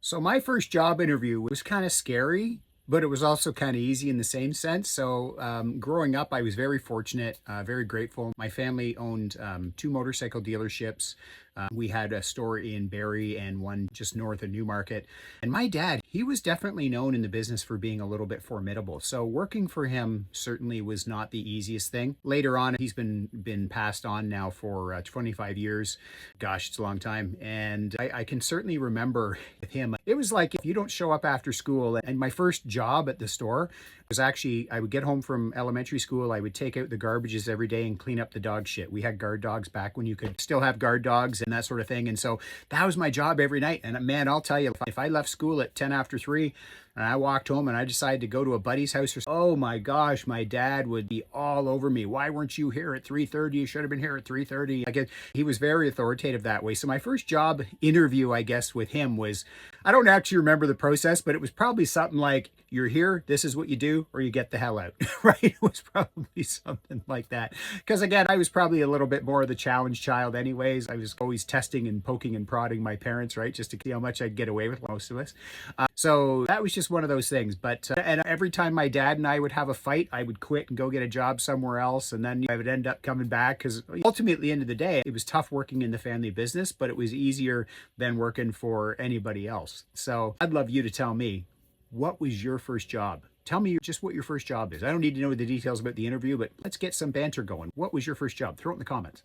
So my first job interview was kind of scary, but it was also kind of easy in the same sense. So growing up, I was very fortunate, very grateful. My family owned two motorcycle dealerships. We had a store in Barrie and one just north of Newmarket. And my dad, he was definitely known in the business for being a little bit formidable. So working for him certainly was not the easiest thing. Later on, he's been passed on now for 25 years. Gosh, it's a long time. And I can certainly remember with him, it was like if you don't show up after school. And my first job at the store was actually, I would get home from elementary school, I would take out the garbages every day and clean up the dog shit. We had guard dogs back when you could still have guard dogs and that sort of thing. And so that was my job every night. And man, I'll tell you, if I left school at 10 after 3 and I walked home and I decided to go to a buddy's house, oh my gosh, my dad would be all over me. Why weren't you here at 3:30? You should have been here at 3:30. He was very authoritative that way. So my first job interview, I guess, with him was, I don't actually remember the process, but it was probably something like, you're here, this is what you do, or you get the hell out, right? It was probably something like that. Because again, I was probably a little bit more of the challenge child anyways. I was always testing and poking and prodding my parents, right? Just to see how much I'd get away with, most of us. So that was just one of those things. But and every time my dad and I would have a fight, I would quit and go get a job somewhere else. And then I would end up coming back because ultimately at the end of the day, it was tough working in the family business, but it was easier than working for anybody else. So I'd love you to tell me, what was your first job? Tell me just what your first job is. I don't need to know the details about the interview, but let's get some banter going. What was your first job? Throw it in the comments.